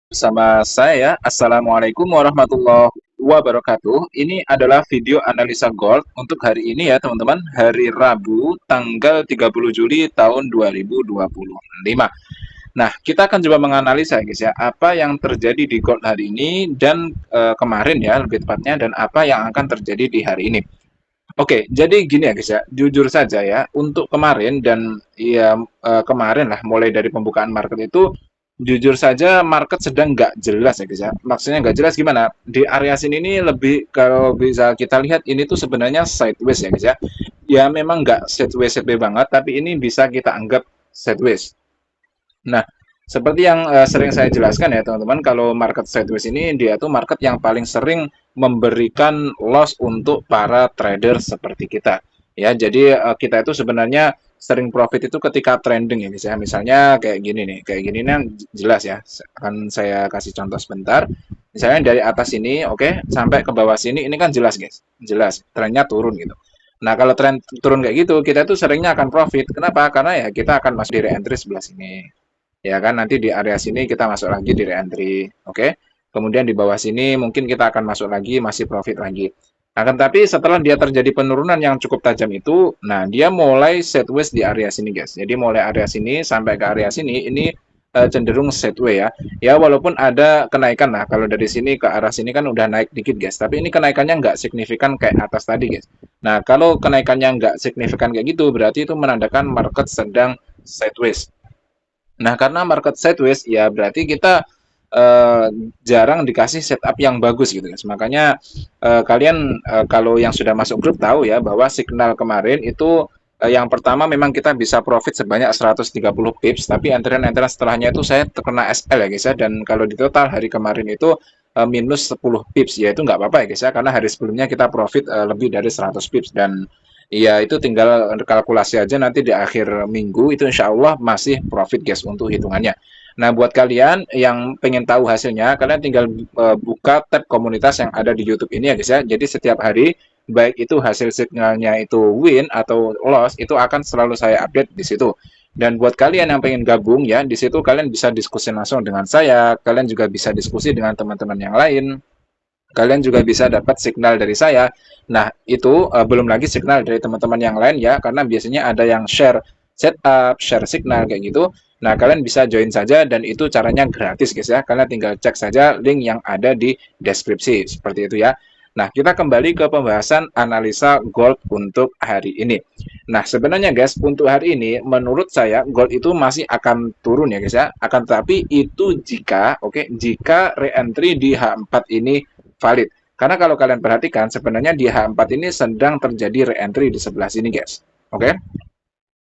Sama saya. Assalamualaikum warahmatullahi wabarakatuh. Ini adalah video analisa gold untuk hari ini ya teman-teman. Hari Rabu tanggal 30 Juli tahun 2025. Nah, kita akan coba menganalisa guys ya, apa yang terjadi di gold hari ini dan kemarin ya lebih tepatnya, dan apa yang akan terjadi di hari ini. Oke, jadi gini ya guys ya, jujur saja ya, untuk kemarin dan ya kemarin lah, mulai dari pembukaan market itu, jujur saja market sedang nggak jelas ya guys ya. Maksudnya nggak jelas gimana? Di area sini ini lebih, kalau bisa kita lihat ini tuh sebenarnya sideways ya guys ya. Ya memang nggak sideways banget, tapi ini bisa kita anggap sideways. Nah, seperti yang sering saya jelaskan ya teman-teman, kalau market sideways ini dia tuh market yang paling sering memberikan loss untuk para trader seperti kita. Ya, jadi kita itu sebenarnya sering profit itu ketika trending ya guys ya. Misalnya kayak gini nih, kayak gini nih jelas ya. Akan saya kasih contoh sebentar. Misalnya dari atas ini, oke, sampai ke bawah sini, ini kan jelas guys, jelas trennya turun gitu. Nah, kalau tren turun kayak gitu, kita tuh seringnya akan profit. Kenapa? Karena ya kita akan masuk di re-entry sebelah sini, ya kan, nanti di area sini kita masuk lagi di re-entry, oke, kemudian di bawah sini mungkin kita akan masuk lagi, masih profit lagi. Akan tapi setelah dia terjadi penurunan yang cukup tajam itu, nah dia mulai sideways di area sini guys, jadi mulai area sini sampai ke area sini ini cenderung sideways ya. Ya walaupun ada kenaikan, nah kalau dari sini ke arah sini kan udah naik dikit guys, tapi ini kenaikannya nggak signifikan kayak atas tadi guys. Nah kalau kenaikannya nggak signifikan kayak gitu, berarti itu menandakan market sedang sideways. Nah, karena market sideways ya berarti kita eh, jarang dikasih setup yang bagus gitu guys. Makanya kalian kalau yang sudah masuk grup tahu ya bahwa signal kemarin itu yang pertama memang kita bisa profit sebanyak 130 pips, tapi entry-entry setelahnya itu saya terkena SL ya guys ya, dan kalau di total hari kemarin itu minus 10 pips, ya itu nggak apa-apa ya guys ya, karena hari sebelumnya kita profit lebih dari 100 pips, dan iya, itu tinggal kalkulasi aja nanti di akhir minggu itu insya Allah masih profit guys untuk hitungannya. Nah, buat kalian yang pengen tahu hasilnya, kalian tinggal buka tab komunitas yang ada di YouTube ini ya guys ya. Jadi setiap hari, baik itu hasil signalnya itu win atau loss, itu akan selalu saya update di situ. Dan buat kalian yang pengen gabung ya, di situ kalian bisa diskusi langsung dengan saya, kalian juga bisa diskusi dengan teman-teman yang lain, kalian juga bisa dapat signal dari saya. Nah, itu belum lagi signal dari teman-teman yang lain ya, karena biasanya ada yang share setup, share signal kayak gitu. Nah, kalian bisa join saja dan itu caranya gratis guys ya. Kalian tinggal cek saja link yang ada di deskripsi seperti itu ya. Nah, kita kembali ke pembahasan analisa gold untuk hari ini. Nah, sebenarnya guys, untuk hari ini menurut saya gold itu masih akan turun ya guys ya. Akan tetapi itu jika jika re-entry di H4 ini valid. Karena kalau kalian perhatikan sebenarnya di H4 ini sedang terjadi re-entry di sebelah sini guys. Oke.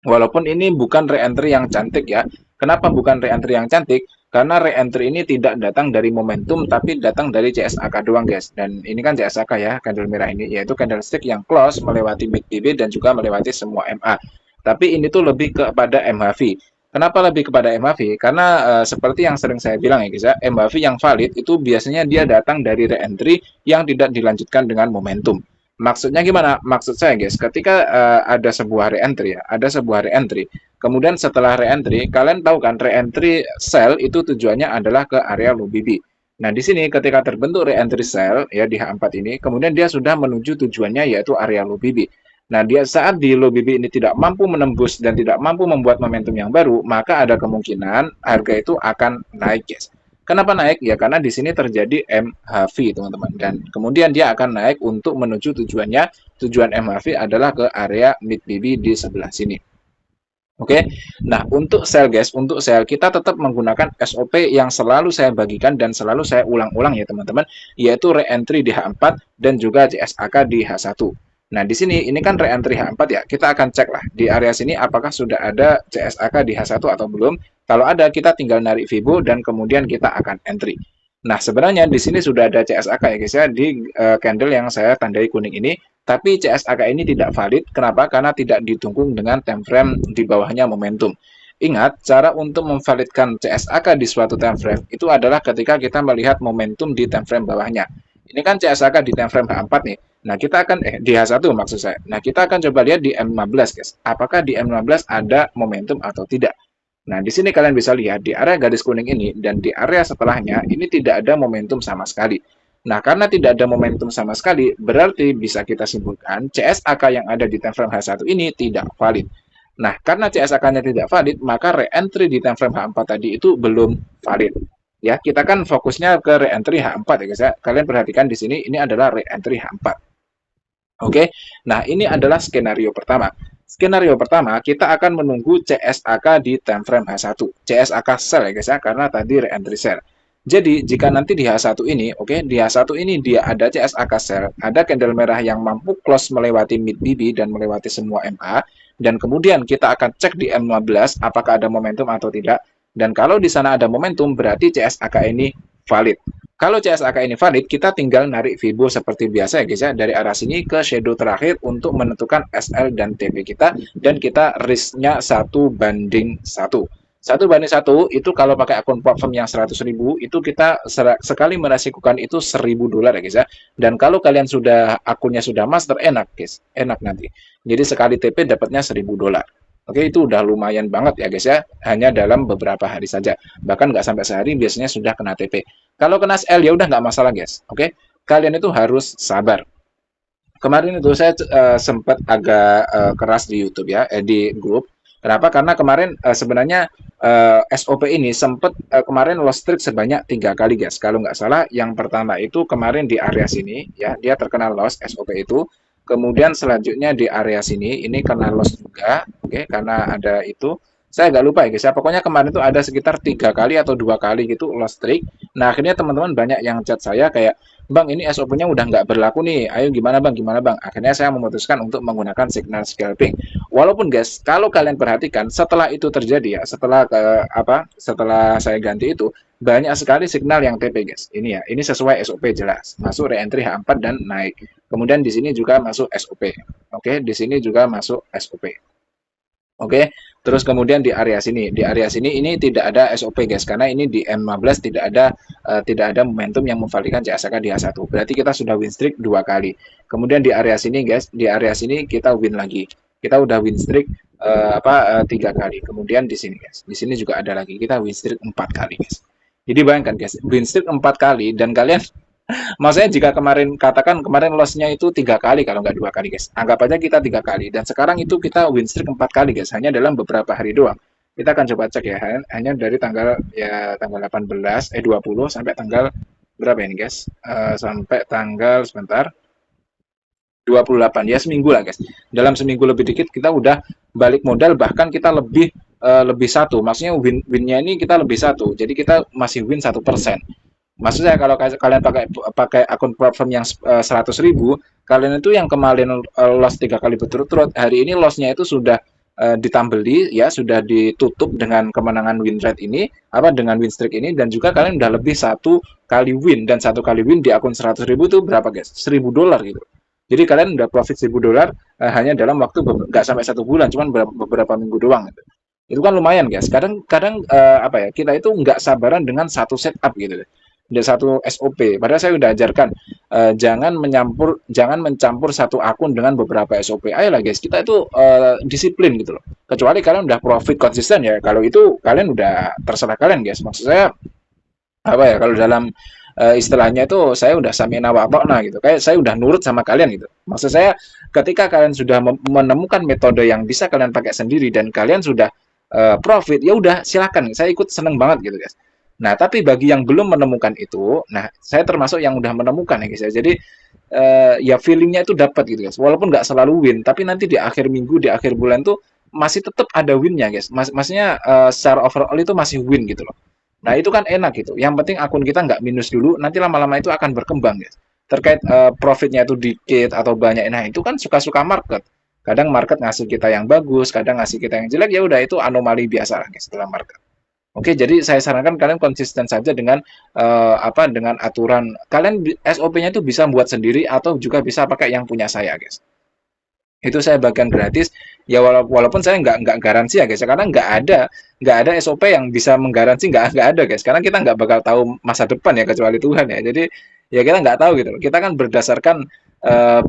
Walaupun ini bukan re-entry yang cantik ya. Kenapa bukan re-entry yang cantik? Karena re-entry ini tidak datang dari momentum tapi datang dari CSAK doang guys. Dan ini kan CSAK ya, candle merah ini, yaitu candlestick yang close melewati MACD dan juga melewati semua MA. Tapi ini tuh lebih kepada MHV. Kenapa lebih kepada MHV? Karena seperti yang sering saya bilang ya guys ya, MHV yang valid itu biasanya dia datang dari re-entry yang tidak dilanjutkan dengan momentum. Maksudnya gimana? Maksud saya guys, ketika ada sebuah re-entry ya, ada sebuah re-entry. Kemudian setelah re-entry, kalian tahu kan re-entry sell itu tujuannya adalah ke area low BB. Nah, di sini ketika terbentuk re-entry sell ya di H4 ini, kemudian dia sudah menuju tujuannya yaitu area low BB. Nah, dia saat di low BB ini tidak mampu menembus dan tidak mampu membuat momentum yang baru, maka ada kemungkinan harga itu akan naik guys. Kenapa naik? Ya karena di sini terjadi MHV teman-teman, dan kemudian dia akan naik untuk menuju tujuannya. Tujuan MHV adalah ke area mid BB di sebelah sini. Oke. Nah, untuk sell guys, untuk sell kita tetap menggunakan SOP yang selalu saya bagikan dan selalu saya ulang-ulang ya teman-teman, yaitu re-entry di H4 dan juga CSAK di H1. Nah, di sini ini kan re-entry H4 ya. Kita akan cek lah di area sini apakah sudah ada CSAK di H1 atau belum. Kalau ada, kita tinggal narik Fibo dan kemudian kita akan entry. Nah, sebenarnya di sini sudah ada CSAK ya guys ya, di candle yang saya tandai kuning ini, tapi CSAK ini tidak valid. Kenapa? Karena tidak didukung dengan time frame di bawahnya momentum. Ingat, cara untuk memvalidkan CSAK di suatu time frame itu adalah ketika kita melihat momentum di time frame bawahnya. Ini kan CSAK di time frame H4 nih. Nah, kita akan di H1 maksud saya. Nah, kita akan coba lihat di M15 guys. Apakah di M15 ada momentum atau tidak? Nah, di sini kalian bisa lihat di area garis kuning ini dan di area setelahnya ini tidak ada momentum sama sekali. Nah, karena tidak ada momentum sama sekali, berarti bisa kita simpulkan CSAK yang ada di time frame H1 ini tidak valid. Nah, karena CSAK-nya tidak valid, maka re-entry di time frame H4 tadi itu belum valid. Ya, kita kan fokusnya ke re-entry H4 ya guys ya. Kalian perhatikan di sini ini adalah re-entry H4. Oke, nah ini adalah skenario pertama. Skenario pertama, kita akan menunggu CSAK di time frame H1. CSAK sell ya guys ya, karena tadi re-entry sell. Jadi, jika nanti di H1 ini, oke, di H1 ini dia ada CSAK sell, ada candle merah yang mampu close melewati mid BB dan melewati semua MA, dan kemudian kita akan cek di M15 apakah ada momentum atau tidak. Dan kalau di sana ada momentum, berarti CSAK ini valid. Kalau CSAK ini valid, kita tinggal narik Fibo seperti biasa ya guys ya, dari arah sini ke shadow terakhir untuk menentukan SL dan TP kita, dan kita risknya 1:1. 1:1 itu kalau pakai akun platform yang 100.000 itu kita sekali meresikukan itu $1.000 ya guys ya. Dan kalau kalian sudah akunnya sudah master, enak guys, enak nanti. Jadi sekali TP dapatnya $1.000. Oke, itu udah lumayan banget ya guys ya, hanya dalam beberapa hari saja. Bahkan nggak sampai sehari biasanya sudah kena TP. Kalau kena SL ya udah nggak masalah guys. Oke, kalian itu harus sabar. Kemarin itu saya sempat agak keras di YouTube ya, di grup. Kenapa? Karena kemarin sebenarnya SOP ini sempat kemarin lost streak sebanyak 3 kali guys. Kalau nggak salah, yang pertama itu kemarin di area sini ya, dia terkena loss SOP itu. Kemudian selanjutnya di area sini ini kena loss juga, oke, karena ada itu. Saya nggak lupa ya guys ya. Pokoknya kemarin itu ada sekitar 3 kali atau 2 kali gitu lost streak. Nah akhirnya teman-teman banyak yang chat saya kayak, Bang, ini SOP-nya udah nggak berlaku nih. Ayo gimana bang, gimana bang? Akhirnya saya memutuskan untuk menggunakan signal scalping. Walaupun guys, kalau kalian perhatikan setelah itu terjadi ya, setelah saya ganti itu banyak sekali signal yang TP guys. Ini ya, ini sesuai SOP jelas. Masuk re-entry H4 dan naik. Kemudian di sini juga masuk SOP. Oke, di sini juga masuk SOP. Oke, terus kemudian di area sini ini tidak ada SOP guys, karena ini di M15 tidak ada momentum yang memvalidikan CSK di H1. Berarti kita sudah win streak 2 kali. Kemudian di area sini guys, di area sini kita win lagi. Kita udah win streak 3 kali. Kemudian di sini guys, di sini juga ada lagi. Kita win streak 4 kali guys. Jadi bayangkan guys, win streak 4 kali dan kalian maksudnya jika kemarin lossnya itu 3 kali kalau nggak 2 kali guys. Anggap aja kita 3 kali dan sekarang itu kita win streak 4 kali guys. Hanya dalam beberapa hari doang. Kita akan coba cek ya. Hanya dari tanggal 18 20 sampai tanggal berapa ini guys? Sampai tanggal sebentar 28 ya, seminggu lah guys. Dalam seminggu lebih dikit kita udah balik modal, bahkan kita lebih satu. Maksudnya winnya ini kita lebih satu. Jadi kita masih win 1%. Maksudnya kalau kalian pakai pakai akun platform yang 100.000, kalian itu yang kemarin loss 3 kali berturut-turut, hari ini lossnya itu sudah ditambeli ya, sudah ditutup dengan kemenangan win rate ini, dengan win streak ini, dan juga kalian udah lebih 1 kali win, dan 1 kali win di akun 100.000 itu berapa guys? $1.000 gitu. Jadi kalian udah profit $1.000 hanya dalam waktu nggak sampai 1 bulan, cuman beberapa minggu doang gitu. Itu kan lumayan guys. Kadang-kadang kita itu nggak sabaran dengan satu setup gitu. Ada satu SOP. Padahal saya udah ajarkan jangan mencampur satu akun dengan beberapa SOP. Ayolah guys, kita itu disiplin gitu loh. Kecuali kalian udah profit konsisten ya. Kalau itu kalian udah terserah kalian guys. Maksud saya kalau dalam istilahnya itu saya udah samina wa ta'na gitu. Kayak saya udah nurut sama kalian gitu. Maksud saya ketika kalian sudah menemukan metode yang bisa kalian pakai sendiri dan kalian sudah profit, ya udah silakan. Saya ikut, seneng banget gitu guys. Nah, tapi bagi yang belum menemukan itu, nah saya termasuk yang udah menemukan ya guys ya. Jadi ya feelingnya itu dapat gitu guys. Walaupun nggak selalu win, tapi nanti di akhir minggu, di akhir bulan tuh masih tetap ada winnya guys. Maksudnya secara overall itu masih win gitu loh. Nah, itu kan enak gitu. Yang penting akun kita nggak minus dulu, nanti lama-lama itu akan berkembang guys. Terkait profitnya itu dikit atau banyak, nah itu kan suka-suka market. Kadang market ngasih kita yang bagus, kadang ngasih kita yang jelek, ya udah itu anomali biasa lah guys dalam market. Oke, jadi saya sarankan kalian konsisten saja dengan dengan aturan. Kalian SOP-nya itu bisa buat sendiri atau juga bisa pakai yang punya saya, guys. Itu saya bagikan gratis. Ya walaupun saya nggak garansi ya, guys. Karena nggak ada SOP yang bisa menggaransi, nggak ada, guys. Karena kita nggak bakal tahu masa depan ya kecuali Tuhan ya. Jadi ya kita nggak tahu gitu. Kita kan berdasarkan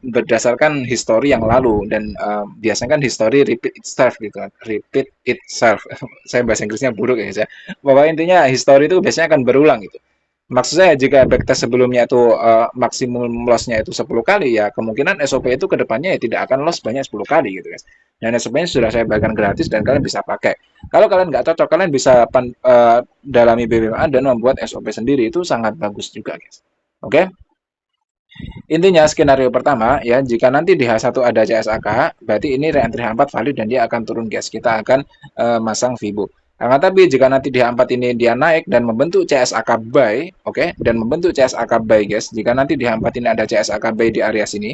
berdasarkan history yang lalu dan biasanya kan history repeat itself gitu kan. Repeat itself. Saya bahasa Inggrisnya buruk ya guys ya. Pokoknya intinya history itu biasanya akan berulang gitu. Maksud saya jika backtest sebelumnya itu maksimum loss-nya itu 10 kali ya kemungkinan SOP itu ke depannya ya tidak akan loss banyak 10 kali gitu guys. Dan SOP-nya sudah saya bagikan gratis dan kalian bisa pakai. Kalau kalian nggak cocok, kalian bisa dalami BBMA dan membuat SOP sendiri itu sangat bagus juga guys. Oke? Intinya skenario pertama ya, jika nanti di H1 ada CSAK, berarti ini reentry H4 valid dan dia akan turun guys. Kita akan masang Fibo. Nah, tapi jika nanti di H4 ini dia naik dan membentuk CSAK buy, oke, dan membentuk CSAK buy guys. Jika nanti di H4 ini ada CSAK buy di area sini,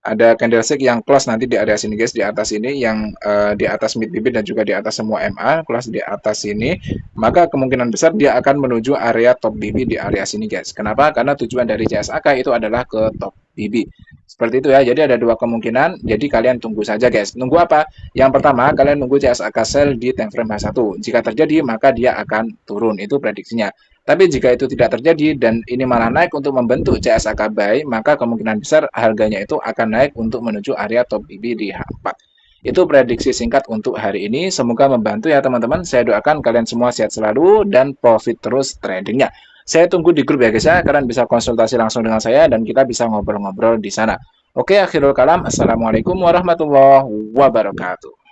ada candlestick yang close nanti di area sini guys, di atas ini yang di atas mid bibit dan juga di atas semua MA close di atas sini, maka kemungkinan besar dia akan menuju area top BB di area sini guys. Kenapa? Karena tujuan dari CSAK itu adalah ke top BB. Seperti itu ya. Jadi ada dua kemungkinan. Jadi kalian tunggu saja guys. Nunggu apa? Yang pertama kalian nunggu CSAK sell di time frame H1. Jika terjadi maka dia akan turun. Itu prediksinya. Tapi jika itu tidak terjadi dan ini malah naik untuk membentuk CSAK buy, maka kemungkinan besar harganya itu akan naik untuk menuju area top BB di H4. Itu prediksi singkat untuk hari ini. Semoga membantu ya teman-teman. Saya doakan kalian semua sehat selalu dan profit terus tradingnya. Saya tunggu di grup ya guys ya. Kalian bisa konsultasi langsung dengan saya dan kita bisa ngobrol-ngobrol di sana. Oke, akhirul kalam. Assalamualaikum warahmatullahi wabarakatuh.